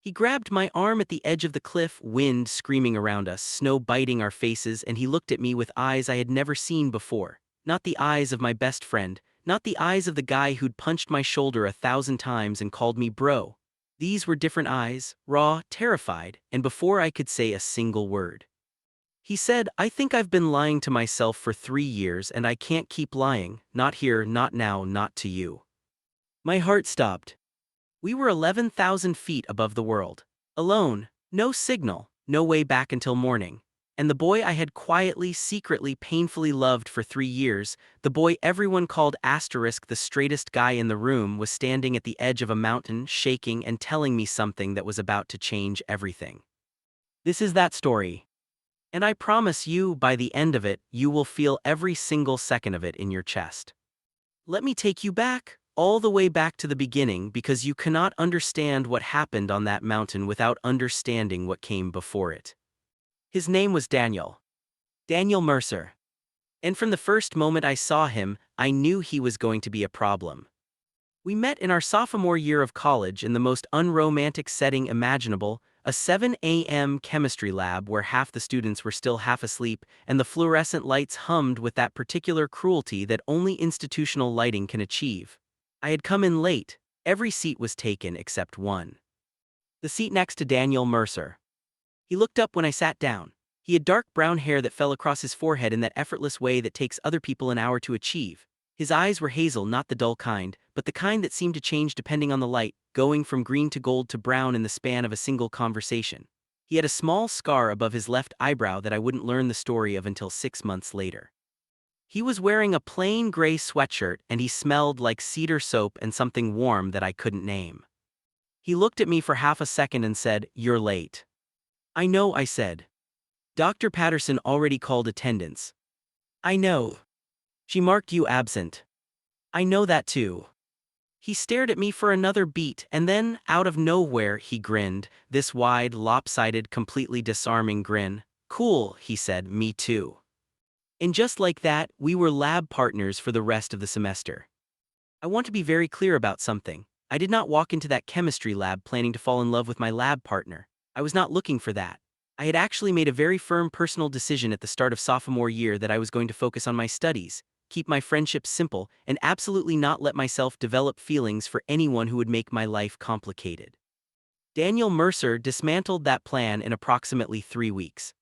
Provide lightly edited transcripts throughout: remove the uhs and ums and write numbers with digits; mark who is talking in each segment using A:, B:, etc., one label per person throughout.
A: He grabbed my arm at the edge of the cliff, wind screaming around us, snow biting our faces, and he looked at me with eyes I had never seen before. Not the eyes of my best friend, not the eyes of the guy who'd punched my shoulder 1,000 times and called me bro. These were different eyes, raw, terrified, and before I could say a single word. He said, "I think I've been lying to myself for 3 years and I can't keep lying, not here, not now, not to you." My heart stopped. We were 11,000 feet above the world. Alone, no signal, no way back until morning. And the boy I had quietly, secretly, painfully loved for 3 years, the boy everyone called Asterisk the straightest guy in the room, was standing at the edge of a mountain, shaking and telling me something that was about to change everything. This is that story. And I promise you, by the end of it, you will feel every single second of it in your chest. Let me take you back, all the way back to the beginning, because you cannot understand what happened on that mountain without understanding what came before it. His name was Daniel. Daniel Mercer. And from the first moment I saw him, I knew he was going to be a problem. We met in our sophomore year of college in the most unromantic setting imaginable, a 7 a.m. chemistry lab where half the students were still half asleep and the fluorescent lights hummed with that particular cruelty that only institutional lighting can achieve. I had come in late. Every seat was taken except one. The seat next to Daniel Mercer. He looked up when I sat down. He had dark brown hair that fell across his forehead in that effortless way that takes other people an hour to achieve. His eyes were hazel, not the dull kind, but the kind that seemed to change depending on the light, going from green to gold to brown in the span of a single conversation. He had a small scar above his left eyebrow that I wouldn't learn the story of until 6 months later. He was wearing a plain gray sweatshirt and he smelled like cedar soap and something warm that I couldn't name. He looked at me for half a second and said, "You're late." "I know," I said. "Dr. Patterson already called attendance." "I know. She marked you absent." "I know that too." He stared at me for another beat and then, out of nowhere, he grinned, this wide, lopsided, completely disarming grin. "Cool," he said, "me too." And just like that, we were lab partners for the rest of the semester. I want to be very clear about something. I did not walk into that chemistry lab planning to fall in love with my lab partner. I was not looking for that. I had actually made a very firm personal decision at the start of sophomore year that I was going to focus on my studies, keep my friendships simple, and absolutely not let myself develop feelings for anyone who would make my life complicated. Daniel Mercer dismantled that plan in approximately 3 weeks.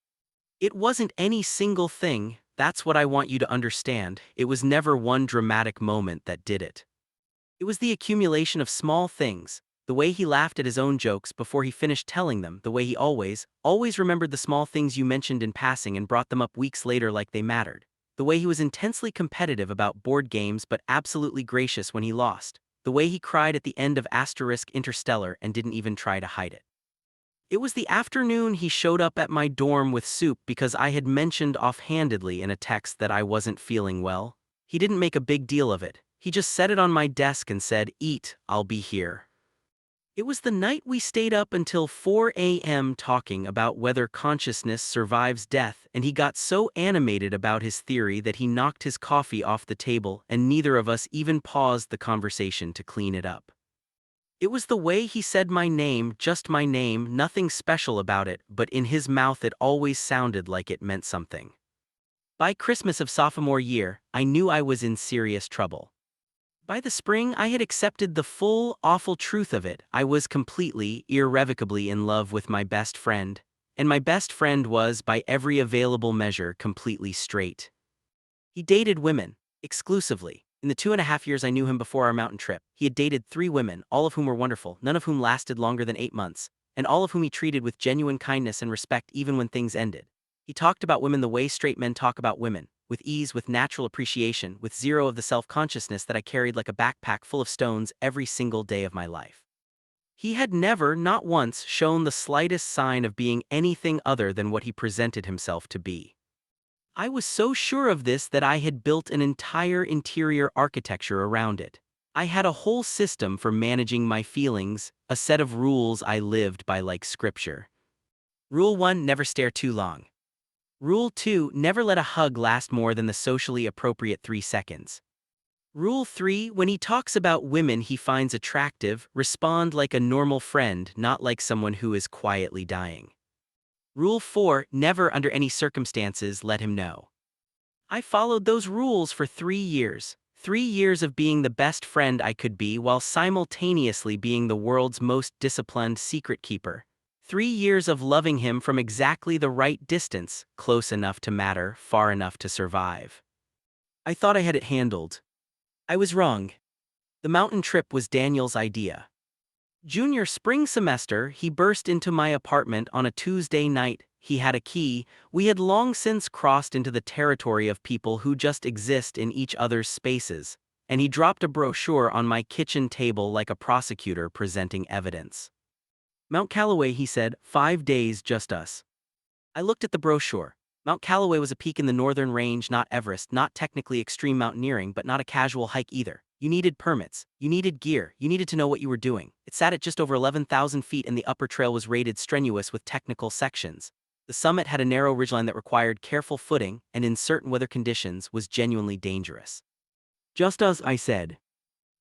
A: It wasn't any single thing, that's what I want you to understand. It was never one dramatic moment that did it. It was the accumulation of small things, the way he laughed at his own jokes before he finished telling them, the way he always remembered the small things you mentioned in passing and brought them up weeks later like they mattered, the way he was intensely competitive about board games but absolutely gracious when he lost, the way he cried at the end of Asterisk Interstellar and didn't even try to hide it. It was the afternoon he showed up at my dorm with soup because I had mentioned offhandedly in a text that I wasn't feeling well. He didn't make a big deal of it. He just set it on my desk and said, "Eat, I'll be here." It was the night we stayed up until 4 a.m. talking about whether consciousness survives death, and he got so animated about his theory that he knocked his coffee off the table and neither of us even paused the conversation to clean it up. It was the way he said my name, just my name, nothing special about it, but in his mouth it always sounded like it meant something. By Christmas of sophomore year, I knew I was in serious trouble. By the spring, I had accepted the full, awful truth of it. I was completely, irrevocably in love with my best friend. And my best friend was, by every available measure, completely straight. He dated women, exclusively. In the 2.5 years I knew him before our mountain trip, he had dated 3 women, all of whom were wonderful, none of whom lasted longer than 8 months, and all of whom he treated with genuine kindness and respect even when things ended. He talked about women the way straight men talk about women, with ease, with natural appreciation, with zero of the self-consciousness that I carried like a backpack full of stones every single day of my life. He had never, not once, shown the slightest sign of being anything other than what he presented himself to be. I was so sure of this that I had built an entire interior architecture around it. I had a whole system for managing my feelings, a set of rules I lived by like scripture. Rule 1: never stare too long. Rule 2: never let a hug last more than the socially appropriate 3 seconds. Rule 3, when he talks about women he finds attractive, respond like a normal friend, not like someone who is quietly dying. Rule 4, never under any circumstances let him know. I followed those rules for 3 years. 3 years of being the best friend I could be while simultaneously being the world's most disciplined secret keeper. 3 years of loving him from exactly the right distance, close enough to matter, far enough to survive. I thought I had it handled. I was wrong. The mountain trip was Daniel's idea. Junior spring semester, he burst into my apartment on a Tuesday night. He had a key. We had long since crossed into the territory of people who just exist in each other's spaces, and he dropped a brochure on my kitchen table like a prosecutor presenting evidence. Mount Callaway, he said, 5 days, just us. I looked at the brochure. Mount Callaway was a peak in the northern range, not Everest, not technically extreme mountaineering, but not a casual hike either. You needed permits, you needed gear, you needed to know what you were doing. It sat at just over 11,000 feet and the upper trail was rated strenuous with technical sections. The summit had a narrow ridgeline that required careful footing and in certain weather conditions was genuinely dangerous. Just as I said.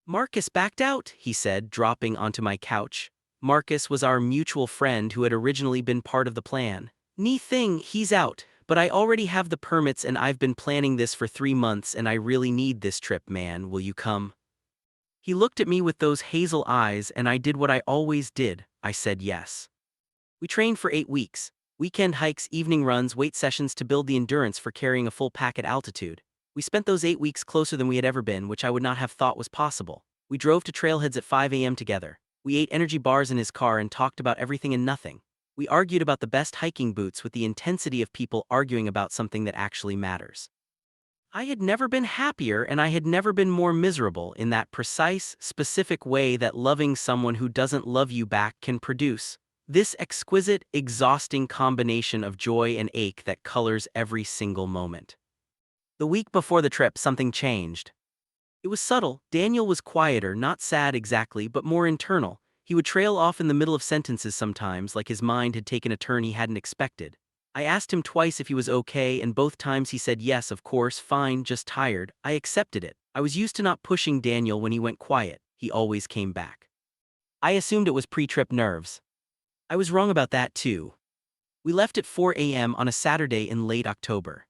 A: Marcus backed out, he said, dropping onto my couch. Marcus was our mutual friend who had originally been part of the plan. He's out, but I already have the permits and I've been planning this for 3 months and I really need this trip, man, will you come? He looked at me with those hazel eyes and I did what I always did, I said yes. We trained for 8 weeks. Weekend hikes, evening runs, weight sessions to build the endurance for carrying a full pack at altitude. We spent those 8 weeks closer than we had ever been, which I would not have thought was possible. We drove to trailheads at 5 a.m. together. We ate energy bars in his car and talked about everything and nothing. We argued about the best hiking boots with the intensity of people arguing about something that actually matters. I had never been happier and I had never been more miserable in that precise, specific way that loving someone who doesn't love you back can produce. This exquisite, exhausting combination of joy and ache that colors every single moment. The week before the trip, something changed. It was subtle. Daniel was quieter, not sad exactly, but more internal. He would trail off in the middle of sentences sometimes, like his mind had taken a turn he hadn't expected. I asked him twice if he was okay, and both times he said yes, of course, fine, just tired. I accepted it. I was used to not pushing Daniel when he went quiet. He always came back. I assumed it was pre-trip nerves. I was wrong about that too. We left at 4 a.m. on a Saturday in late October.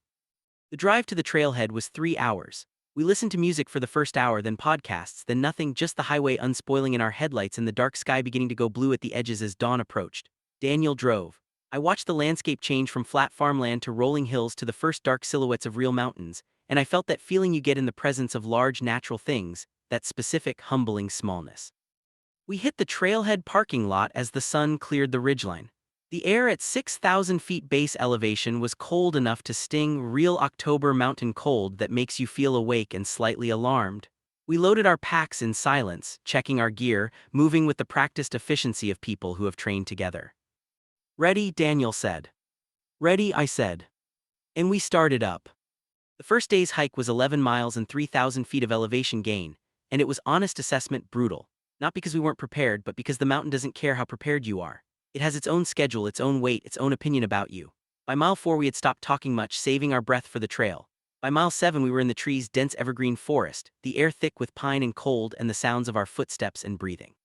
A: The drive to the trailhead was 3 hours. We listened to music for the first hour, then podcasts, then nothing, just the highway unspoiling in our headlights and the dark sky beginning to go blue at the edges as dawn approached. Daniel drove. I watched the landscape change from flat farmland to rolling hills to the first dark silhouettes of real mountains, and I felt that feeling you get in the presence of large natural things, that specific, humbling smallness. We hit the trailhead parking lot as the sun cleared the ridgeline. The air at 6,000 feet base elevation was cold enough to sting, real October mountain cold that makes you feel awake and slightly alarmed. We loaded our packs in silence, checking our gear, moving with the practiced efficiency of people who have trained together. Ready, Daniel said. Ready, I said. And we started up. The first day's hike was 11 miles and 3,000 feet of elevation gain, and it was, honest assessment, brutal. Not because we weren't prepared, but because the mountain doesn't care how prepared you are. It has its own schedule, its own weight, its own opinion about you. By mile 4 we had stopped talking much, saving our breath for the trail. By mile 7 we were in the trees' dense evergreen forest, the air thick with pine and cold and the sounds of our footsteps and breathing.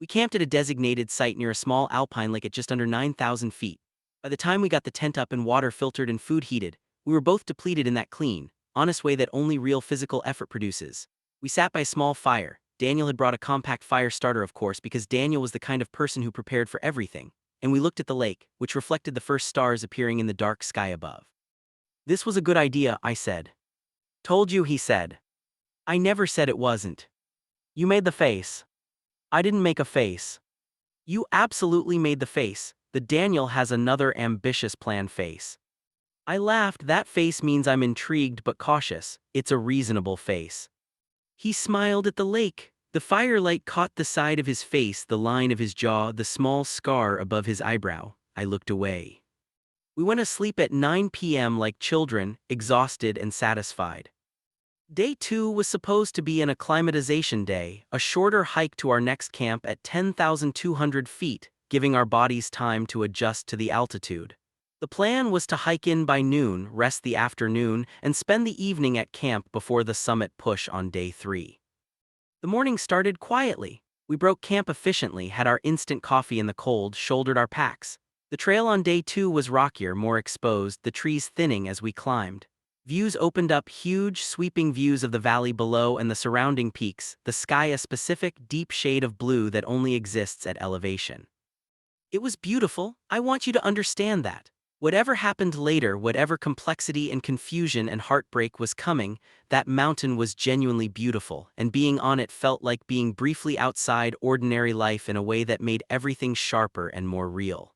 A: We camped at a designated site near a small alpine lake at just under 9,000 feet. By the time we got the tent up and water filtered and food heated, we were both depleted in that clean, honest way that only real physical effort produces. We sat by a small fire. Daniel had brought a compact fire starter, of course, because Daniel was the kind of person who prepared for everything, and we looked at the lake, which reflected the first stars appearing in the dark sky above. This was a good idea, I said. Told you, he said. I never said it wasn't. You made the face. I didn't make a face. You absolutely made the face, the Daniel has another ambitious plan face. I laughed. That face means I'm intrigued but cautious. It's a reasonable face. He smiled at the lake. The firelight caught the side of his face, the line of his jaw, the small scar above his eyebrow. I looked away. We went to sleep at 9 p.m. like children, exhausted and satisfied. Day 2 was supposed to be an acclimatization day, a shorter hike to our next camp at 10,200 feet, giving our bodies time to adjust to the altitude. The plan was to hike in by noon, rest the afternoon, and spend the evening at camp before the summit push on day 3. The morning started quietly. We broke camp efficiently, had our instant coffee in the cold, shouldered our packs. The trail on day 2 was rockier, more exposed, the trees thinning as we climbed. Views opened up, huge, sweeping views of the valley below and the surrounding peaks, the sky a specific, deep shade of blue that only exists at elevation. It was beautiful. I want you to understand that. Whatever happened later, whatever complexity and confusion and heartbreak was coming, that mountain was genuinely beautiful, and being on it felt like being briefly outside ordinary life in a way that made everything sharper and more real.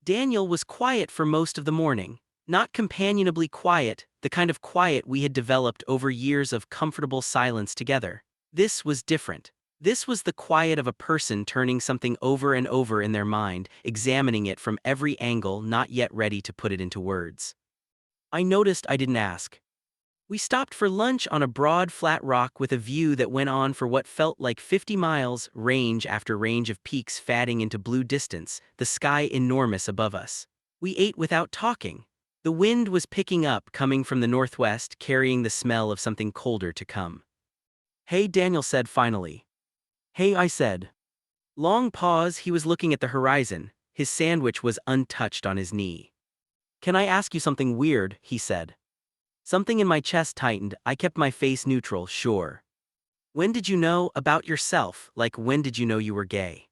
A: Daniel was quiet for most of the morning, not companionably quiet, the kind of quiet we had developed over years of comfortable silence together. This was different. This was the quiet of a person turning something over and over in their mind, examining it from every angle, not yet ready to put it into words. I noticed I didn't ask. We stopped for lunch on a broad, flat rock with a view that went on for what felt like 50 miles, range after range of peaks fading into blue distance, the sky enormous above us. We ate without talking. The wind was picking up, coming from the northwest, carrying the smell of something colder to come. "Hey," Daniel said finally. "Hey," I said. Long pause, he was looking at the horizon. His sandwich was untouched on his knee. "Can I ask you something weird?" he said. Something in my chest tightened. I kept my face neutral. "Sure. When did you know about yourself? Like, when did you know you were gay?"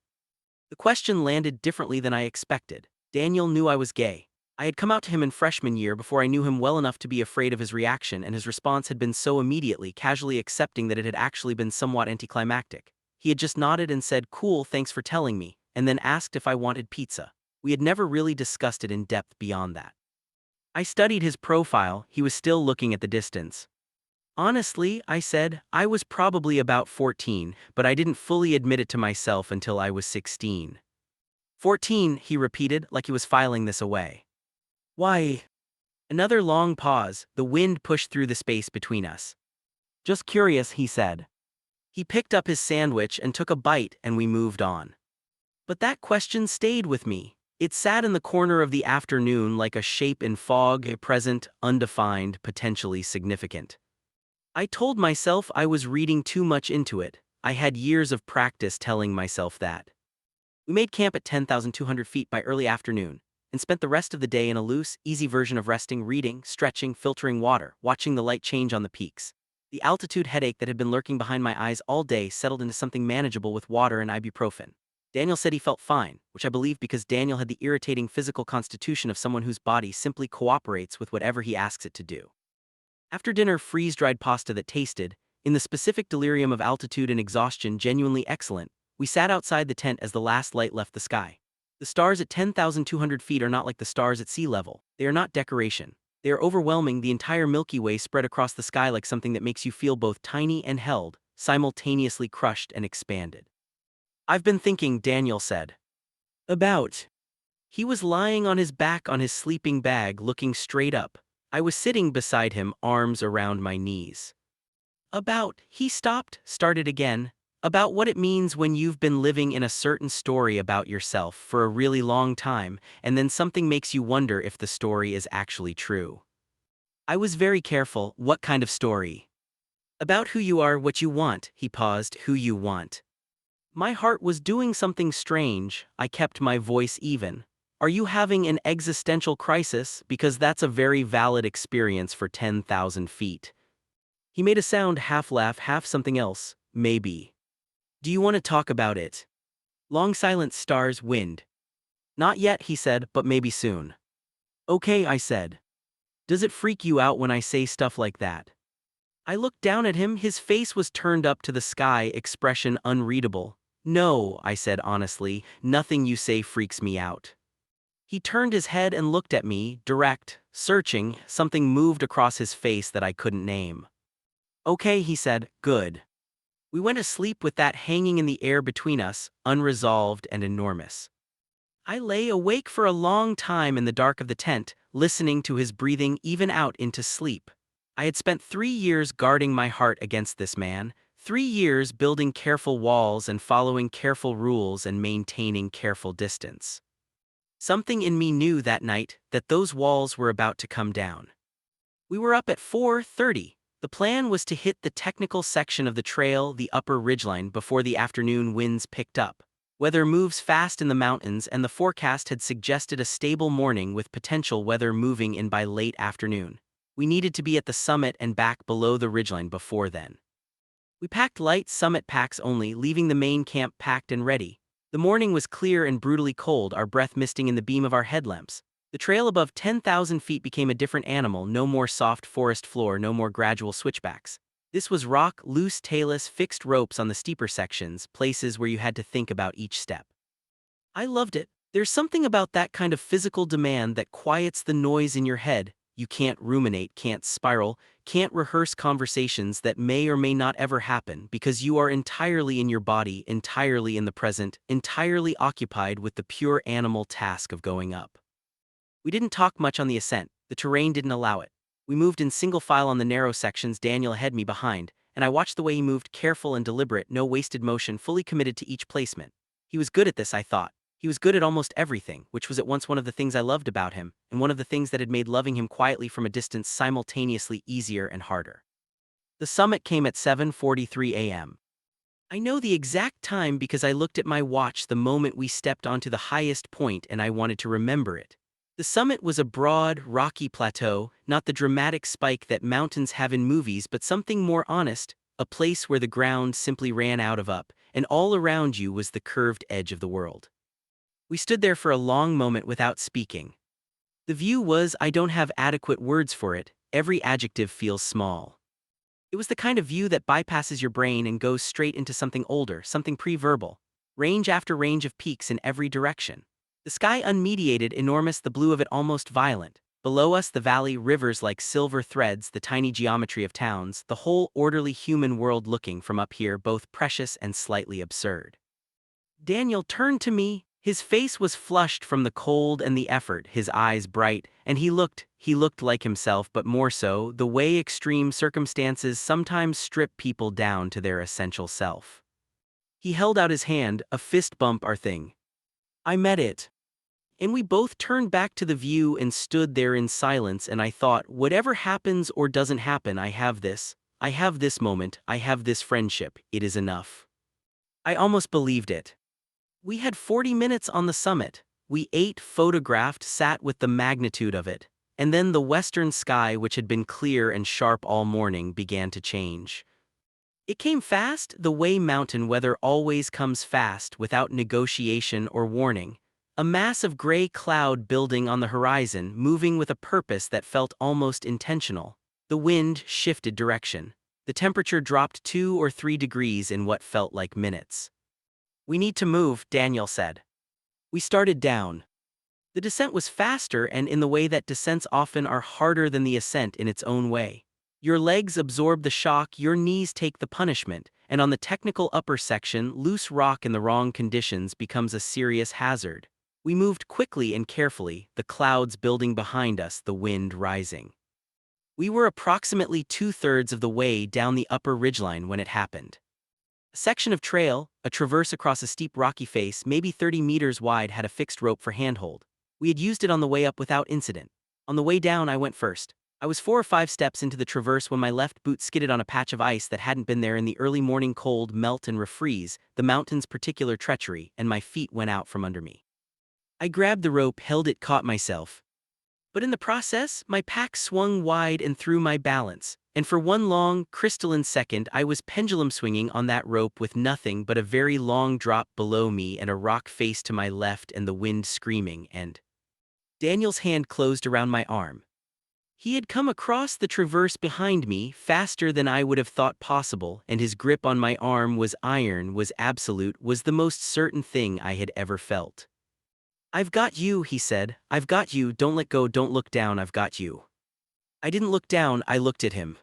A: The question landed differently than I expected. Daniel knew I was gay. I had come out to him in freshman year before I knew him well enough to be afraid of his reaction, and his response had been so immediately, casually accepting that it had actually been somewhat anticlimactic. He had just nodded and said, "Cool, thanks for telling me," and then asked if I wanted pizza. We had never really discussed it in depth beyond that. I studied his profile. He was still looking at the distance. "Honestly," I said, "I was probably about 14, but I didn't fully admit it to myself until I was 16. 14, he repeated, like he was filing this away. "Why?" Another long pause. The wind pushed through the space between us. "Just curious," he said. He picked up his sandwich and took a bite, and we moved on. But that question stayed with me. It sat in the corner of the afternoon like a shape in fog, a present, undefined, potentially significant. I told myself I was reading too much into it. I had years of practice telling myself that. We made camp at 10,200 feet by early afternoon, and spent the rest of the day in a loose, easy version of resting, reading, stretching, filtering water, watching the light change on the peaks. The altitude headache that had been lurking behind my eyes all day settled into something manageable with water and ibuprofen. Daniel said he felt fine, which I believe because Daniel had the irritating physical constitution of someone whose body simply cooperates with whatever he asks it to do. After dinner, freeze-dried pasta that tasted, in the specific delirium of altitude and exhaustion, genuinely excellent, we sat outside the tent as the last light left the sky. The stars at 10,200 feet are not like the stars at sea level. They are not decoration. They are overwhelming. The entire Milky Way spread across the sky like something that makes you feel both tiny and held, simultaneously crushed and expanded. "I've been thinking," Daniel said. "About." He was lying on his back on his sleeping bag, looking straight up. I was sitting beside him, arms around my knees. "About," he stopped, started again. "About what it means when you've been living in a certain story about yourself for a really long time, and then something makes you wonder if the story is actually true." I was very careful. "What kind of story?" "About who you are, what you want." He paused. "Who you want." My heart was doing something strange. I kept my voice even. "Are you having an existential crisis? Because that's a very valid experience for 10,000 feet. He made a sound, half laugh, half something else. "Maybe. Do you want to talk about it?" Long silence, stars, wind. "Not yet," he said, "but maybe soon." "Okay," I said. "Does it freak you out when I say stuff like that?" I looked down at him. His face was turned up to the sky, expression unreadable. "No," I said honestly, "nothing you say freaks me out." He turned his head and looked at me, direct, searching. Something moved across his face that I couldn't name. "Okay," he said, "good." We went to sleep with that hanging in the air between us, unresolved and enormous. I lay awake for a long time in the dark of the tent, listening to his breathing even out into sleep. I had spent 3 years guarding my heart against this man, 3 years building careful walls and following careful rules and maintaining careful distance. Something in me knew that night that those walls were about to come down. We were up at 4:30. The plan was to hit the technical section of the trail, the upper ridgeline, before the afternoon winds picked up. Weather moves fast in the mountains, and the forecast had suggested a stable morning with potential weather moving in by late afternoon. We needed to be at the summit and back below the ridgeline before then. We packed light summit packs only, leaving the main camp packed and ready. The morning was clear and brutally cold, our breath misting in the beam of our headlamps. The trail above 10,000 feet became a different animal, no more soft forest floor, no more gradual switchbacks. This was rock, loose tailless, fixed ropes on the steeper sections, places where you had to think about each step. I loved it. There's something about that kind of physical demand that quiets the noise in your head. You can't ruminate, can't spiral, can't rehearse conversations that may or may not ever happen because you are entirely in your body, entirely in the present, entirely occupied with the pure animal task of going up. We didn't talk much on the ascent. The terrain didn't allow it. We moved in single file on the narrow sections, Daniel ahead, me behind, and I watched the way he moved, careful and deliberate, no wasted motion, fully committed to each placement. He was good at this, I thought. He was good at almost everything, which was at once one of the things I loved about him, and one of the things that had made loving him quietly from a distance simultaneously easier and harder. The summit came at 7:43 a.m. I know the exact time because I looked at my watch the moment we stepped onto the highest point, and I wanted to remember it. The summit was a broad, rocky plateau, not the dramatic spike that mountains have in movies, but something more honest, a place where the ground simply ran out of up, and all around you was the curved edge of the world. We stood there for a long moment without speaking. The view was, I don't have adequate words for it, every adjective feels small. It was the kind of view that bypasses your brain and goes straight into something older, something pre-verbal. Range after range of peaks in every direction. The sky unmediated, enormous, the blue of it almost violent. Below us the valley, rivers like silver threads, the tiny geometry of towns, the whole orderly human world looking from up here both precious and slightly absurd. Daniel turned to me. His face was flushed from the cold and the effort, his eyes bright, and he looked like himself, but more so, the way extreme circumstances sometimes strip people down to their essential self. He held out his hand, a fist bump our thing. I met it. And we both turned back to the view and stood there in silence, and I thought, whatever happens or doesn't happen, I have this moment, I have this friendship, it is enough. I almost believed it. We had 40 minutes on the summit. We ate, photographed, sat with the magnitude of it. And then the western sky, which had been clear and sharp all morning, began to change. It came fast, the way mountain weather always comes fast, without negotiation or warning. A mass of gray cloud building on the horizon, moving with a purpose that felt almost intentional. The wind shifted direction. The temperature dropped 2 or 3 degrees in what felt like minutes. We need to move, Daniel said. We started down. The descent was faster, and in the way that descents often are, harder than the ascent in its own way. Your legs absorb the shock, your knees take the punishment, and on the technical upper section, loose rock in the wrong conditions becomes a serious hazard. We moved quickly and carefully, the clouds building behind us, the wind rising. We were approximately 2/3 of the way down the upper ridgeline when it happened. A section of trail, a traverse across a steep rocky face, maybe 30 meters wide, had a fixed rope for handhold. We had used it on the way up without incident. On the way down, I went first. I was 4 or 5 steps into the traverse when my left boot skidded on a patch of ice that hadn't been there in the early morning cold, melt and refreeze, the mountain's particular treachery, and my feet went out from under me. I grabbed the rope, held it, caught myself. But in the process, my pack swung wide and threw my balance, and for one long, crystalline second I was pendulum swinging on that rope with nothing but a very long drop below me and a rock face to my left and the wind screaming, and Daniel's hand closed around my arm. He had come across the traverse behind me faster than I would have thought possible, and his grip on my arm was iron, was absolute, was the most certain thing I had ever felt. I've got you, he said. I've got you, don't let go, don't look down, I've got you. I didn't look down, I looked at him.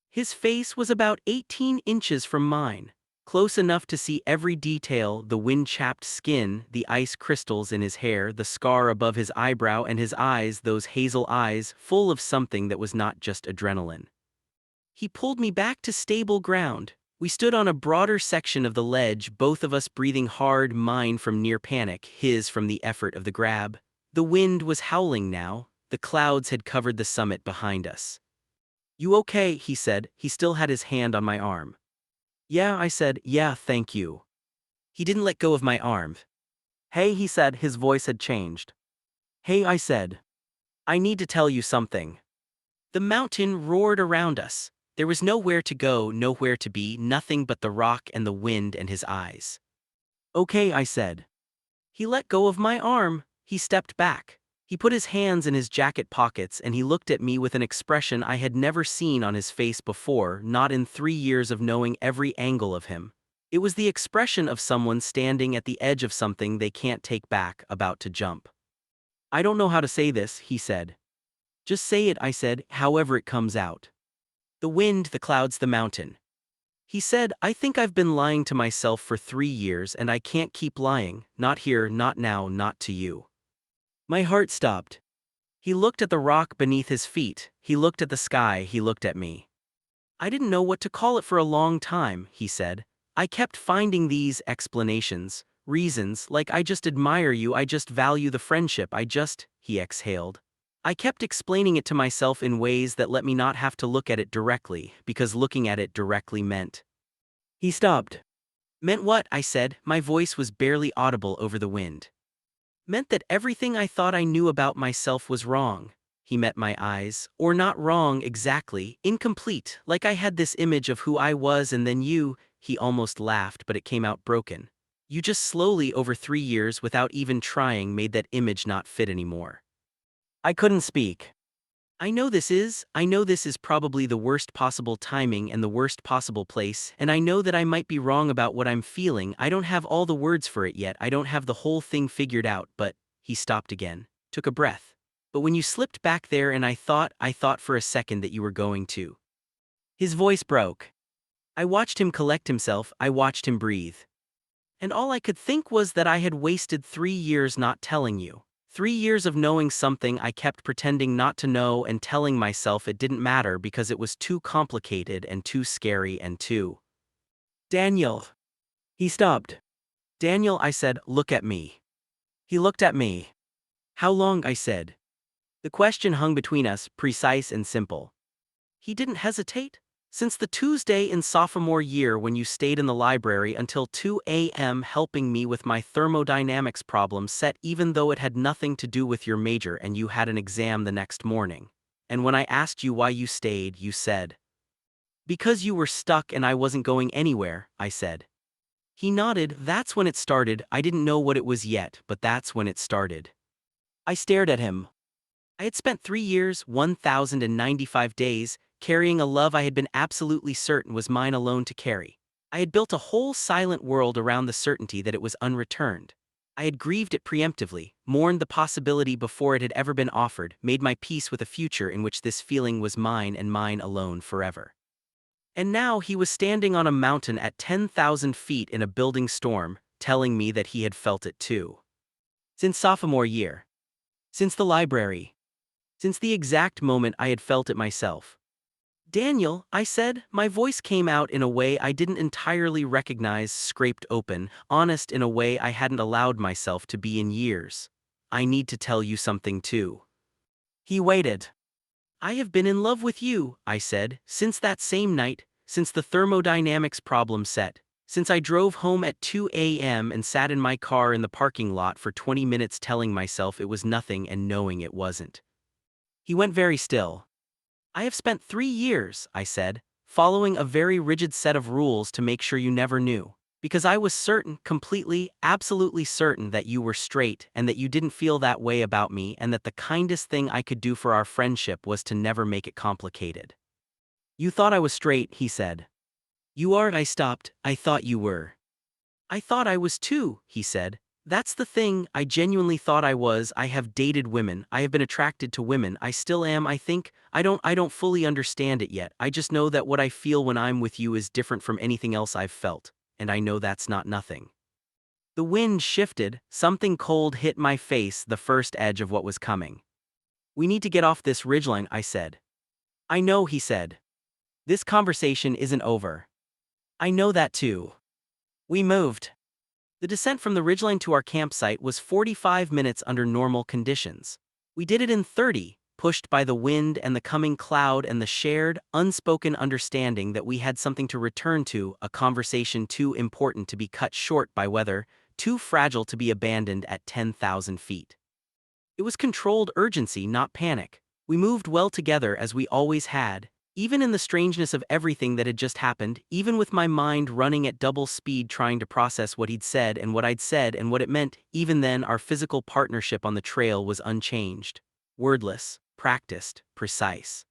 A: His face was about 18 inches from mine, close enough to see every detail, the wind-chapped skin, the ice crystals in his hair, the scar above his eyebrow, and his eyes, those hazel eyes, full of something that was not just adrenaline. He pulled me back to stable ground. We stood on a broader section of the ledge, both of us breathing hard, mine from near panic, his from the effort of the grab. The wind was howling now. The clouds had covered the summit behind us. "You okay?" he said. He still had his hand on my arm. "Yeah," I said. "Yeah, thank you." He didn't let go of my arm. "Hey," he said. His voice had changed. "Hey," I said. "I need to tell you something." The mountain roared around us. There was nowhere to go, nowhere to be, nothing but the rock and the wind and his eyes. "Okay," I said. He let go of my arm. He stepped back. He put his hands in his jacket pockets and he looked at me with an expression I had never seen on his face before, not in 3 years of knowing every angle of him. It was the expression of someone standing at the edge of something they can't take back, about to jump. "I don't know how to say this," he said. "Just say it," I said, "however it comes out. The wind, the clouds, the mountain." He said, "I think I've been lying to myself for 3 years and I can't keep lying, not here, not now, not to you." My heart stopped. He looked at the rock beneath his feet, he looked at the sky, he looked at me. "I didn't know what to call it for a long time," he said. "I kept finding these explanations, reasons, like I just admire you, I just value the friendship, he exhaled. I kept explaining it to myself in ways that let me not have to look at it directly, because looking at it directly meant." He stopped. "Meant what?" I said. My voice was barely audible over the wind. "Meant that everything I thought I knew about myself was wrong." He met my eyes. "Or not wrong exactly, incomplete, like I had this image of who I was and then you," he almost laughed but it came out broken. "You just slowly over 3 years without even trying made that image not fit anymore." I couldn't speak. I know this is probably the worst possible timing and the worst possible place, and I know that I might be wrong about what I'm feeling. I don't have all the words for it yet, I don't have the whole thing figured out, but," he stopped again, took a breath. "But when you slipped back there and I thought for a second that you were going to." His voice broke. I watched him collect himself, I watched him breathe. "And all I could think was that I had wasted 3 years not telling you. 3 years of knowing something I kept pretending not to know and telling myself it didn't matter because it was too complicated and too scary and too—" "Daniel." He stopped. "Daniel," I said, "look at me." He looked at me. "How long?" I said. The question hung between us, precise and simple. He didn't hesitate. "Since the Tuesday in sophomore year when you stayed in the library until 2 a.m. helping me with my thermodynamics problem set, even though it had nothing to do with your major and you had an exam the next morning. And when I asked you why you stayed, you said—" "Because you were stuck and I wasn't going anywhere," I said. He nodded. "That's when it started. I didn't know what it was yet, but that's when it started." I stared at him. I had spent 3 years, 1,095 days, carrying a love I had been absolutely certain was mine alone to carry. I had built a whole silent world around the certainty that it was unreturned. I had grieved it preemptively, mourned the possibility before it had ever been offered, made my peace with a future in which this feeling was mine and mine alone forever. And now he was standing on a mountain at 10,000 feet in a building storm, telling me that he had felt it too. Since sophomore year. Since the library. Since the exact moment I had felt it myself. "Daniel," I said, my voice came out in a way I didn't entirely recognize, scraped open, honest in a way I hadn't allowed myself to be in years. "I need to tell you something too." He waited. "I have been in love with you," I said, "since that same night, since the thermodynamics problem set, since I drove home at 2 a.m. and sat in my car in the parking lot for 20 minutes telling myself it was nothing and knowing it wasn't." He went very still. "I have spent 3 years," I said, "following a very rigid set of rules to make sure you never knew. Because I was certain, completely, absolutely certain that you were straight and that you didn't feel that way about me and that the kindest thing I could do for our friendship was to never make it complicated." "You thought I was straight," he said. "You aren't." I stopped. "I thought you were." "I thought I was too," he said. "That's the thing, I genuinely thought I was. I have dated women, I have been attracted to women, I still am, I think. I don't fully understand it yet, I just know that what I feel when I'm with you is different from anything else I've felt, and I know that's not nothing." The wind shifted, something cold hit my face, the first edge of what was coming. "We need to get off this ridgeline," I said. "I know," he said. "This conversation isn't over." I know that too. We moved. The descent from the ridgeline to our campsite was 45 minutes under normal conditions. We did it in 30, pushed by the wind and the coming cloud and the shared, unspoken understanding that we had something to return to, a conversation too important to be cut short by weather, too fragile to be abandoned at 10,000 feet. It was controlled urgency, not panic. We moved well together as we always had, even in the strangeness of everything that had just happened, even with my mind running at double speed trying to process what he'd said and what I'd said and what it meant. Even then, our physical partnership on the trail was unchanged. Wordless, practiced, precise.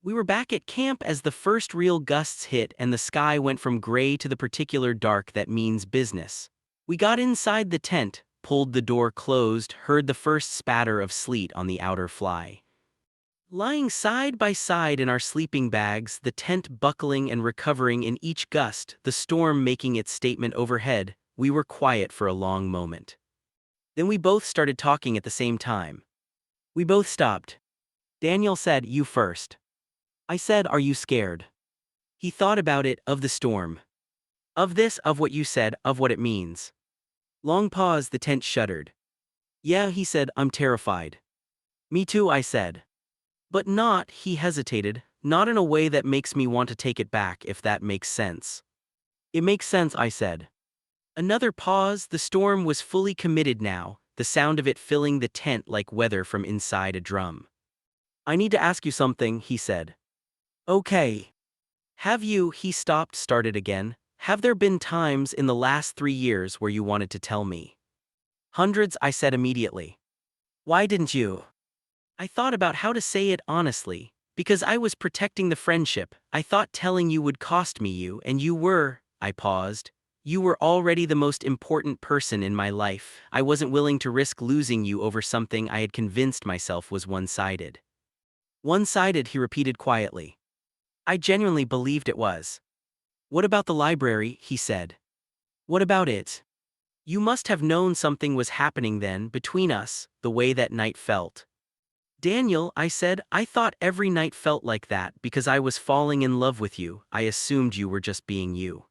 A: We were back at camp as the first real gusts hit and the sky went from gray to the particular dark that means business. We got inside the tent, pulled the door closed, heard the first spatter of sleet on the outer fly. Lying side by side in our sleeping bags, the tent buckling and recovering in each gust, the storm making its statement overhead, we were quiet for a long moment. Then we both started talking at the same time. We both stopped. Daniel said, "You first." I said, "Are you scared?" He thought about it, of the storm. Of this, of what you said, of what it means. Long pause, the tent shuddered. "Yeah," he said, "I'm terrified." "Me too," I said. "But not," he hesitated, "not in a way that makes me want to take it back, if that makes sense." "It makes sense," I said. Another pause, the storm was fully committed now, the sound of it filling the tent like weather from inside a drum. "I need to ask you something," he said. "Okay. Have you," he stopped, started again, "have there been times in the last 3 years where you wanted to tell me?" "Hundreds," I said immediately. "Why didn't you?" I thought about how to say it honestly. Because I was protecting the friendship, I thought telling you would cost me you, and you were, I paused. You were already the most important person in my life. I wasn't willing to risk losing you over something I had convinced myself was one-sided. One-sided, he repeated quietly. I genuinely believed it was. What about the library, he said. What about it? You must have known something was happening then, between us, the way that night felt. Daniel, I said, I thought every night felt like that because I was falling in love with you. I assumed you were just being you.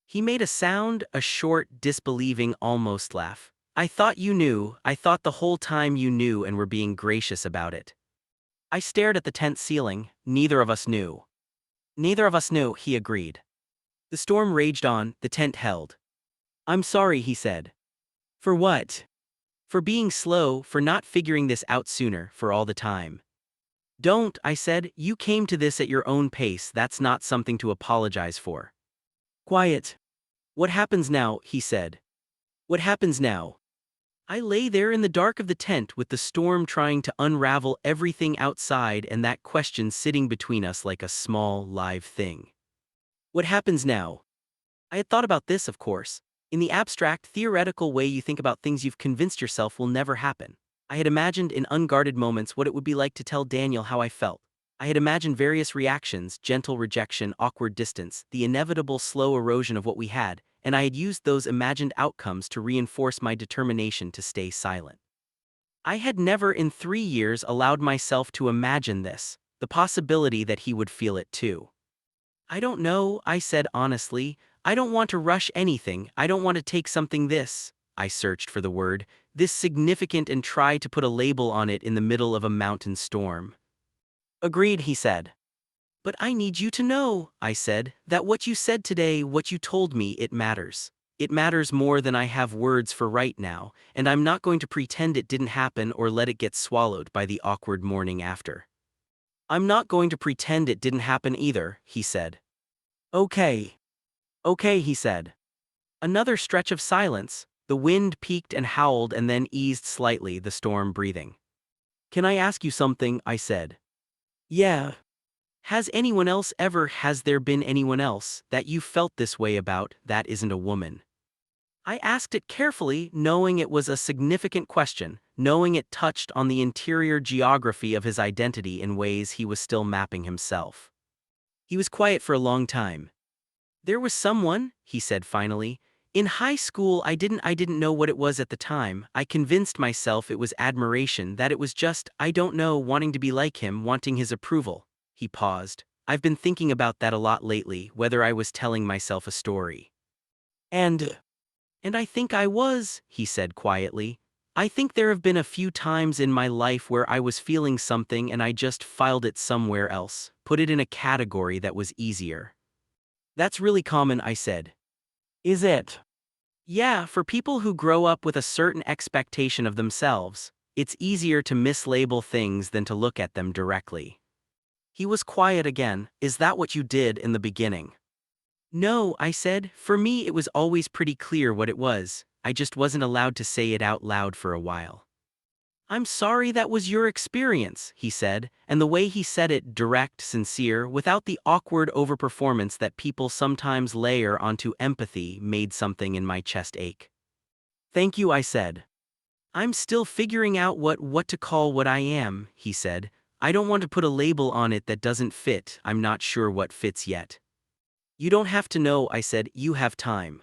A: He made a sound, a short, disbelieving, almost laugh. I thought you knew, I thought the whole time you knew and were being gracious about it. I stared at the tent ceiling. Neither of us knew. Neither of us knew, he agreed. The storm raged on, the tent held. I'm sorry, he said. For what? For being slow, for not figuring this out sooner, for all the time. Don't, I said, you came to this at your own pace, that's not something to apologize for. Quiet. What happens now, he said. What happens now? I lay there in the dark of the tent with the storm trying to unravel everything outside and that question sitting between us like a small, live thing. What happens now? I had thought about this, of course. In the abstract, theoretical way you think about things you've convinced yourself will never happen. I had imagined in unguarded moments what it would be like to tell Daniel how I felt. I had imagined various reactions, gentle rejection, awkward distance, the inevitable slow erosion of what we had, and I had used those imagined outcomes to reinforce my determination to stay silent. I had never in 3 years allowed myself to imagine this, the possibility that he would feel it too. I don't know, I said honestly. I don't want to rush anything, I don't want to take something this, I searched for the word, this significant and try to put a label on it in the middle of a mountain storm. Agreed, he said. But I need you to know, I said, that what you said today, what you told me, it matters. It matters more than I have words for right now, and I'm not going to pretend it didn't happen or let it get swallowed by the awkward morning after. I'm not going to pretend it didn't happen either, he said. Okay. Okay, he said. Another stretch of silence. The wind peaked and howled and then eased slightly, the storm breathing. Can I ask you something, I said. Yeah. Has there been anyone else that you felt this way about that isn't a woman? I asked it carefully, knowing it was a significant question, knowing it touched on the interior geography of his identity in ways he was still mapping himself. He was quiet for a long time. There was someone, he said finally. In high school I didn't know what it was at the time. I convinced myself it was admiration, that it was just, I don't know, wanting to be like him, wanting his approval. He paused. I've been thinking about that a lot lately, whether I was telling myself a story. And, and I think I was, he said quietly. I think there have been a few times in my life where I was feeling something and I just filed it somewhere else, put it in a category that was easier. That's really common, I said. Is it? Yeah, for people who grow up with a certain expectation of themselves, it's easier to mislabel things than to look at them directly. He was quiet again. Is that what you did in the beginning? No, I said. For me, it was always pretty clear what it was. I just wasn't allowed to say it out loud for a while. I'm sorry that was your experience, he said, and the way he said it, direct, sincere, without the awkward overperformance that people sometimes layer onto empathy, made something in my chest ache. Thank you, I said. I'm still figuring out what to call what I am, he said. I don't want to put a label on it that doesn't fit. I'm not sure what fits yet. You don't have to know, I said. You have time.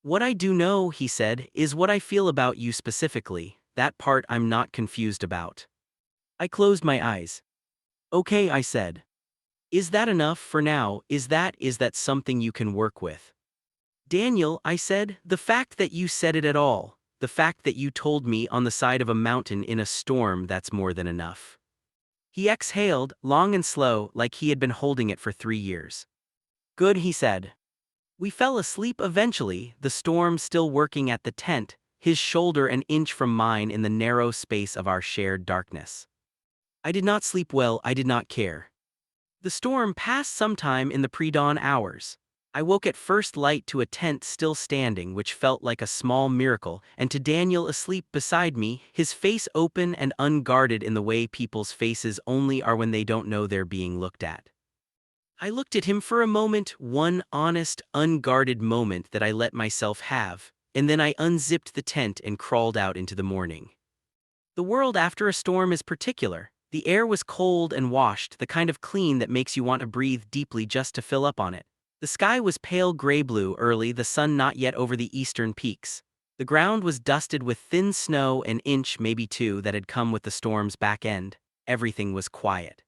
A: What I do know, he said, is what I feel about you specifically. That part I'm not confused about. I closed my eyes. Okay, I said. Is that enough for now? Is that something you can work with? Daniel, I said, the fact that you said it at all, the fact that you told me on the side of a mountain in a storm, that's more than enough. He exhaled, long and slow, like he had been holding it for 3 years. Good, he said. We fell asleep eventually, the storm still working at the tent, his shoulder an inch from mine in the narrow space of our shared darkness. I did not sleep well, I did not care. The storm passed sometime in the pre-dawn hours. I woke at first light to a tent still standing, which felt like a small miracle, and to Daniel asleep beside me, his face open and unguarded in the way people's faces only are when they don't know they're being looked at. I looked at him for a moment, one honest, unguarded moment that I let myself have, and then I unzipped the tent and crawled out into the morning. The world after a storm is particular. The air was cold and washed, the kind of clean that makes you want to breathe deeply just to fill up on it. The sky was pale gray-blue early, the sun not yet over the eastern peaks. The ground was dusted with thin snow, an inch, maybe two, that had come with the storm's back end. Everything was quiet.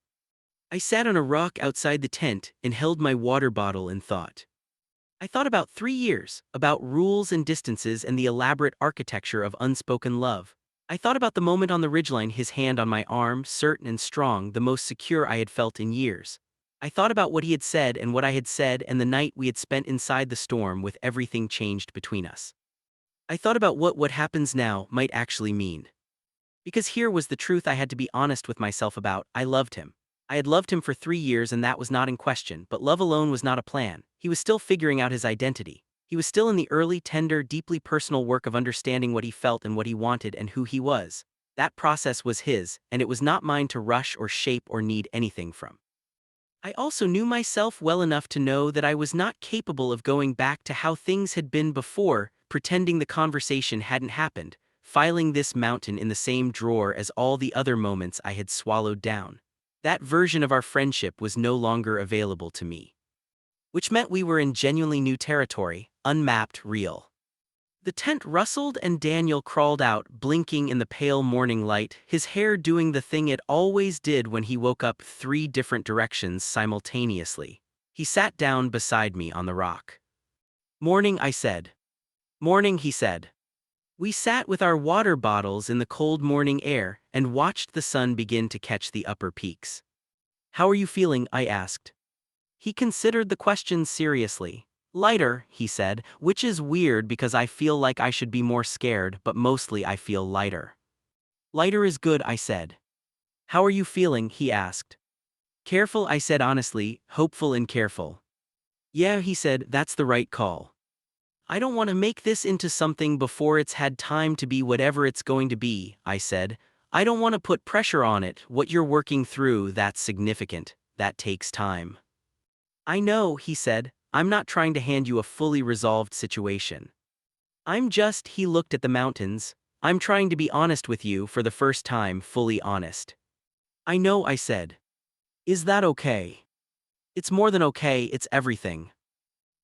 A: I sat on a rock outside the tent and held my water bottle and thought. I thought about 3 years, about rules and distances and the elaborate architecture of unspoken love. I thought about the moment on the ridgeline, his hand on my arm, certain and strong, the most secure I had felt in years. I thought about what he had said and what I had said and the night we had spent inside the storm with everything changed between us. I thought about what happens now might actually mean. Because here was the truth I had to be honest with myself about. I loved him. I had loved him for 3 years and that was not in question, but love alone was not a plan. He was still figuring out his identity. He was still in the early, tender, deeply personal work of understanding what he felt and what he wanted and who he was. That process was his, and it was not mine to rush or shape or need anything from. I also knew myself well enough to know that I was not capable of going back to how things had been before, pretending the conversation hadn't happened, filing this mountain in the same drawer as all the other moments I had swallowed down. That version of our friendship was no longer available to me. Which meant we were in genuinely new territory, unmapped, real. The tent rustled and Daniel crawled out, blinking in the pale morning light, his hair doing the thing it always did when he woke up 3 different directions simultaneously. He sat down beside me on the rock. Morning, I said. Morning, he said. We sat with our water bottles in the cold morning air and watched the sun begin to catch the upper peaks. How are you feeling? I asked. He considered the question seriously. Lighter, he said, which is weird because I feel like I should be more scared, but mostly I feel lighter. Lighter is good, I said. How are you feeling? He asked. Careful, I said honestly, hopeful and careful. Yeah, he said, that's the right call. I don't want to make this into something before it's had time to be whatever it's going to be, I said. I don't want to put pressure on it. What you're working through, that's significant. That takes time. I know, he said. I'm not trying to hand you a fully resolved situation. He looked at the mountains. I'm trying to be honest with you for the first time, fully honest. I know, I said. Is that okay? It's more than okay, it's everything.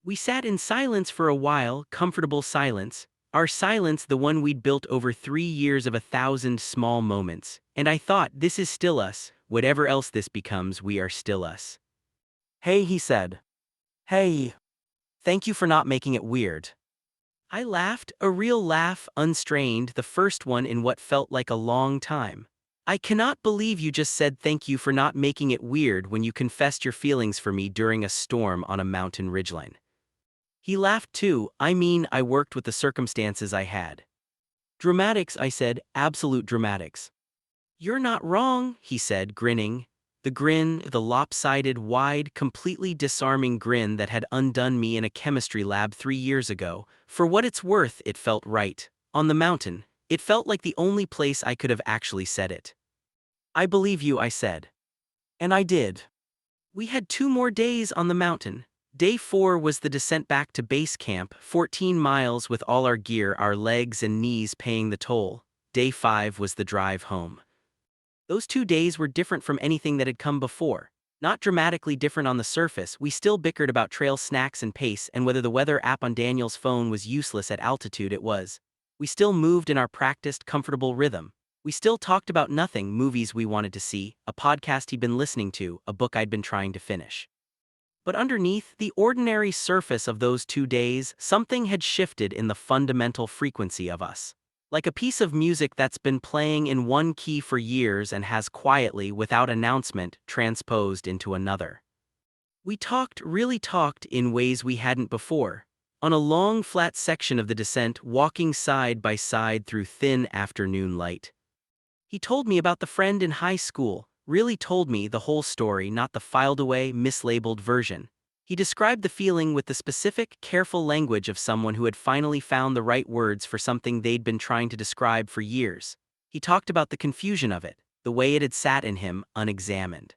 A: We sat in silence for a while, comfortable silence, our silence the one we'd built over 3 years of 1,000 small moments, and I thought, this is still us, whatever else this becomes, we are still us. Hey, he said. Hey. Thank you for not making it weird. I laughed, a real laugh, unstrained, the first one in what felt like a long time. I cannot believe you just said thank you for not making it weird when you confessed your feelings for me during a storm on a mountain ridgeline. He laughed too. I mean, I worked with the circumstances I had. Dramatics, I said, absolute dramatics. You're not wrong, he said, grinning. The grin, the lopsided, wide, completely disarming grin that had undone me in a chemistry lab 3 years ago. For what it's worth, it felt right. On the mountain, it felt like the only place I could have actually said it. I believe you, I said. And I did. We had 2 more days on the mountain. Day 4 was the descent back to base camp, 14 miles with all our gear, our legs and knees paying the toll. Day 5 was the drive home. Those 2 days were different from anything that had come before. Not dramatically different on the surface, we still bickered about trail snacks and pace and whether the weather app on Daniel's phone was useless at altitude. It was. We still moved in our practiced, comfortable rhythm. We still talked about nothing, movies we wanted to see, a podcast he'd been listening to, a book I'd been trying to finish. But underneath the ordinary surface of those 2 days, something had shifted in the fundamental frequency of us. Like a piece of music that's been playing in one key for years and has quietly, without announcement, transposed into another. We talked, really talked, in ways we hadn't before. On a long, flat section of the descent, walking side by side through thin afternoon light. He told me about the friend in high school, really told me the whole story, not the filed-away, mislabeled version. He described the feeling with the specific, careful language of someone who had finally found the right words for something they'd been trying to describe for years. He talked about the confusion of it, the way it had sat in him, unexamined.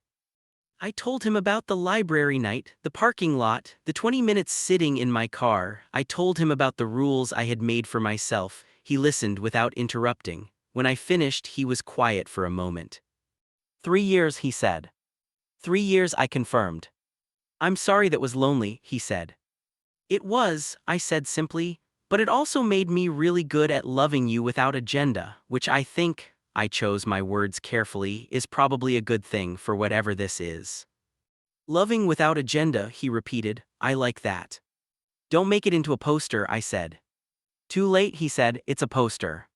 A: I told him about the library night, the parking lot, the 20 minutes sitting in my car. I told him about the rules I had made for myself. He listened without interrupting. When I finished, he was quiet for a moment. 3 years, he said. 3 years, I confirmed. I'm sorry that was lonely, he said. It was, I said simply, but it also made me really good at loving you without agenda, which I think, I chose my words carefully, is probably a good thing for whatever this is. Loving without agenda, he repeated, I like that. Don't make it into a poster, I said. Too late, he said, it's a poster.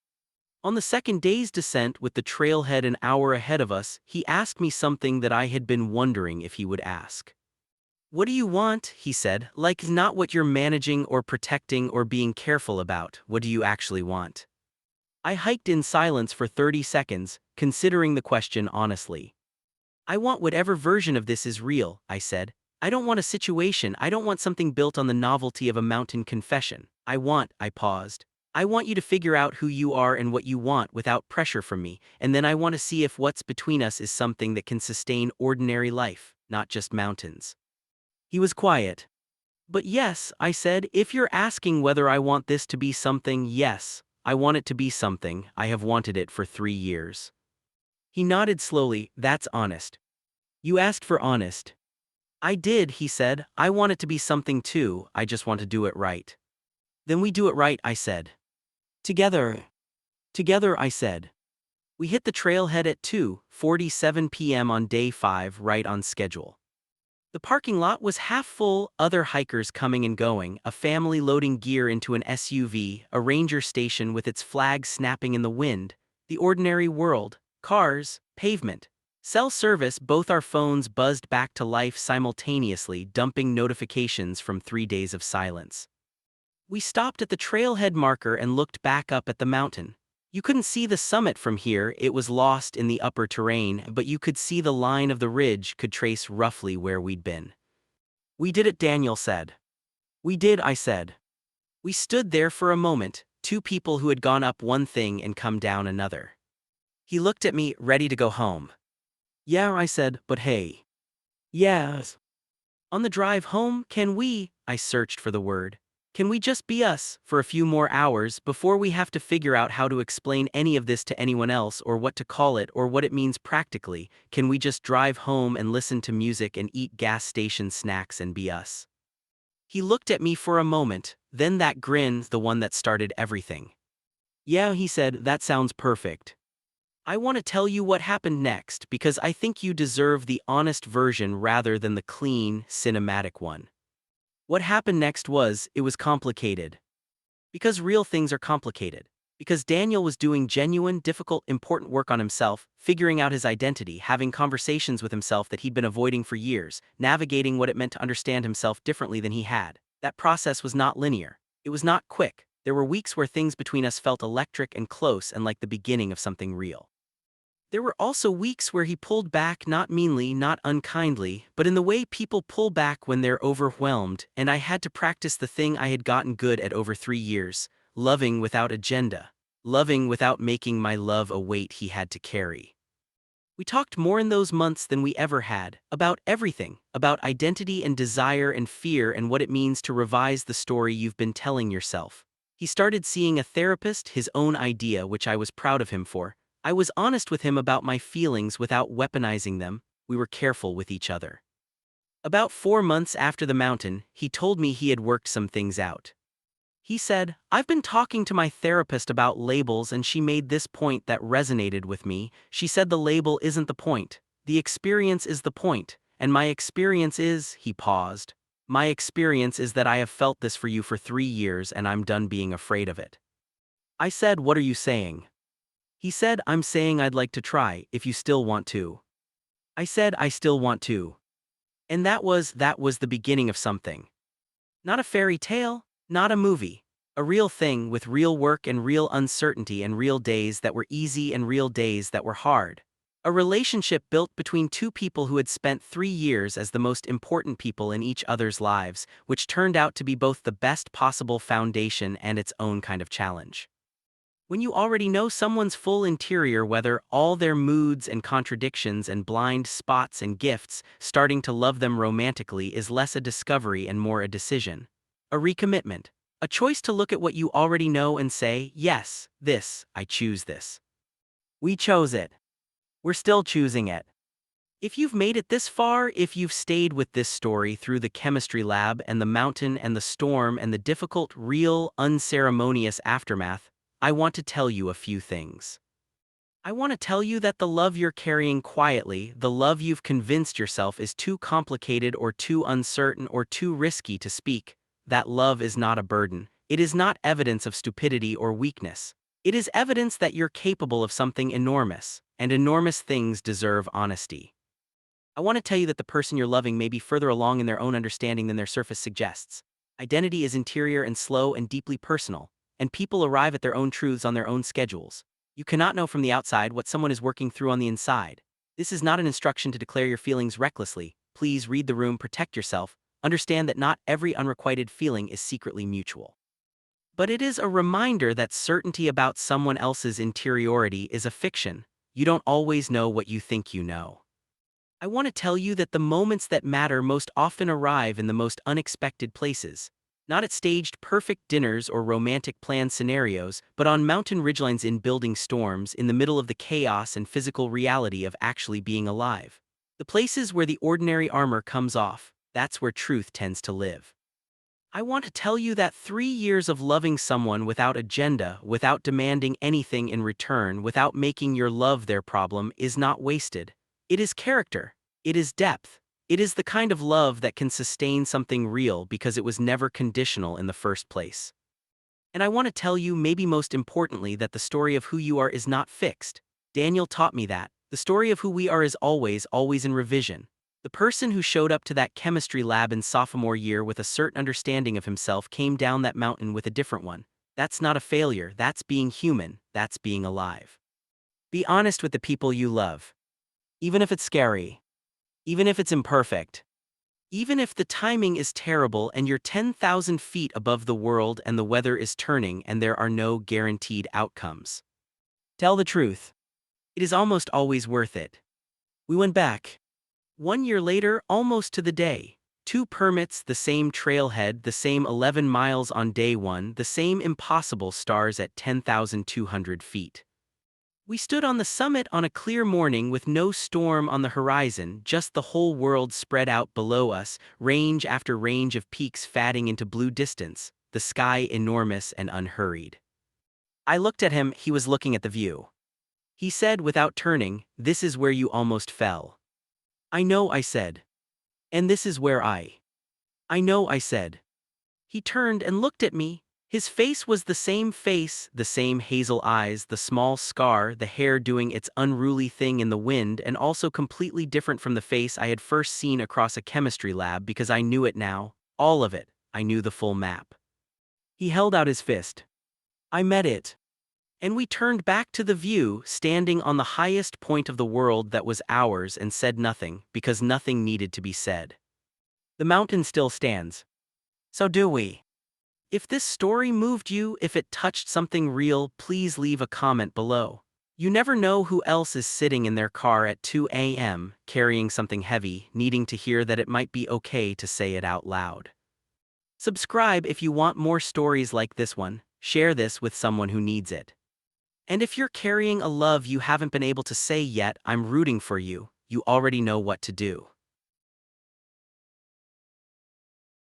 A: On the second day's descent with the trailhead an hour ahead of us, he asked me something that I had been wondering if he would ask. What do you want, he said, like not what you're managing or protecting or being careful about, what do you actually want? I hiked in silence for 30 seconds, considering the question honestly. I want whatever version of this is real, I said. I don't want a situation, I don't want something built on the novelty of a mountain confession. I paused. I want you to figure out who you are and what you want without pressure from me, and then I want to see if what's between us is something that can sustain ordinary life, not just mountains. He was quiet. But yes, I said, if you're asking whether I want this to be something, yes, I want it to be something. I have wanted it for 3 years. He nodded slowly. That's honest. You asked for honest. I did, he said. I want it to be something too, I just want to do it right. Then we do it right, I said. Together. Together, I said. We hit the trailhead at 2:47 p.m. on day 5, right on schedule. The parking lot was half full, other hikers coming and going, a family loading gear into an SUV, a ranger station with its flag snapping in the wind, the ordinary world, cars, pavement. Cell service, both our phones buzzed back to life simultaneously, dumping notifications from 3 days of silence. We stopped at the trailhead marker and looked back up at the mountain. You couldn't see the summit from here, it was lost in the upper terrain, but you could see the line of the ridge, could trace roughly where we'd been. We did it, Daniel said. We did, I said. We stood there for a moment, two people who had gone up one thing and come down another. He looked at me, ready to go home. Yeah, I said, but hey. Yes. On the drive home, can we, I searched for the word. Can we just be us for a few more hours before we have to figure out how to explain any of this to anyone else or what to call it or what it means practically? Can we just drive home and listen to music and eat gas station snacks and be us? He looked at me for a moment, then that grin, the one that started everything. Yeah, he said, that sounds perfect. I want to tell you what happened next because I think you deserve the honest version rather than the clean, cinematic one. What happened next was, it was complicated. Because real things are complicated. Because Daniel was doing genuine, difficult, important work on himself, figuring out his identity, having conversations with himself that he'd been avoiding for years, navigating what it meant to understand himself differently than he had. That process was not linear. It was not quick. There were weeks where things between us felt electric and close and like the beginning of something real. There were also weeks where he pulled back, not meanly, not unkindly, but in the way people pull back when they're overwhelmed, and I had to practice the thing I had gotten good at over 3 years, loving without agenda, loving without making my love a weight he had to carry. We talked more in those months than we ever had, about everything, about identity and desire and fear and what it means to revise the story you've been telling yourself. He started seeing a therapist, his own idea, which I was proud of him for. I was honest with him about my feelings without weaponizing them. We were careful with each other. About 4 months after the mountain, he told me he had worked some things out. He said, "I've been talking to my therapist about labels and she made this point that resonated with me. She said the label isn't the point. The experience is the point. And my experience is," he paused, "my experience is that I have felt this for you for 3 years and I'm done being afraid of it." I said, "What are you saying?" He said, "I'm saying I'd like to try, if you still want to." I said, "I still want to." And that was the beginning of something. Not a fairy tale, not a movie. A real thing with real work and real uncertainty and real days that were easy and real days that were hard. A relationship built between two people who had spent 3 years as the most important people in each other's lives, which turned out to be both the best possible foundation and its own kind of challenge. When you already know someone's full interior, whether all their moods and contradictions and blind spots and gifts, starting to love them romantically is less a discovery and more a decision. A recommitment. A choice to look at what you already know and say, yes, I choose this. We chose it. We're still choosing it. If you've made it this far, if you've stayed with this story through the chemistry lab and the mountain and the storm and the difficult, real, unceremonious aftermath, I want to tell you a few things. I want to tell you that the love you're carrying quietly, the love you've convinced yourself is too complicated or too uncertain or too risky to speak, that love is not a burden. It is not evidence of stupidity or weakness. It is evidence that you're capable of something enormous, and enormous things deserve honesty. I want to tell you that the person you're loving may be further along in their own understanding than their surface suggests. Identity is interior and slow and deeply personal, and people arrive at their own truths on their own schedules. You cannot know from the outside what someone is working through on the inside. This is not an instruction to declare your feelings recklessly. Please read the room, protect yourself, understand that not every unrequited feeling is secretly mutual. But it is a reminder that certainty about someone else's interiority is a fiction. You don't always know what you think you know. I want to tell you that the moments that matter most often arrive in the most unexpected places. Not at staged perfect dinners or romantic planned scenarios, but on mountain ridgelines, in building storms, in the middle of the chaos and physical reality of actually being alive. The places where the ordinary armor comes off, that's where truth tends to live. I want to tell you that 3 years of loving someone without agenda, without demanding anything in return, without making your love their problem, is not wasted. It is character. It is depth. It is the kind of love that can sustain something real because it was never conditional in the first place. And I want to tell you, maybe most importantly, that the story of who you are is not fixed. Daniel taught me that. The story of who we are is always, always in revision. The person who showed up to that chemistry lab in sophomore year with a certain understanding of himself came down that mountain with a different one. That's not a failure, that's being human, that's being alive. Be honest with the people you love. Even if it's scary. Even if it's imperfect. Even if the timing is terrible and you're 10,000 feet above the world and the weather is turning and there are no guaranteed outcomes. Tell the truth. It is almost always worth it. We went back. 1 year later, almost to the day. 2 permits, the same trailhead, the same 11 miles on day 1, the same impossible stars at 10,200 feet. We stood on the summit on a clear morning with no storm on the horizon, just the whole world spread out below us, range after range of peaks fading into blue distance, the sky enormous and unhurried. I looked at him, he was looking at the view. He said without turning, "This is where you almost fell." "I know," I said. "And this is where I know," I said. He turned and looked at me. His face was the same face, the same hazel eyes, the small scar, the hair doing its unruly thing in the wind, and also completely different from the face I had first seen across a chemistry lab because I knew it now. All of it. I knew the full map. He held out his fist. I met it. And we turned back to the view, standing on the highest point of the world that was ours, and said nothing, because nothing needed to be said. The mountain still stands. So do we. If this story moved you, if it touched something real, please leave a comment below. You never know who else is sitting in their car at 2 a.m., carrying something heavy, needing to hear that it might be okay to say it out loud. Subscribe if you want more stories like this one. Share this with someone who needs it. And if you're carrying a love you haven't been able to say yet, I'm rooting for you. You already know what to do.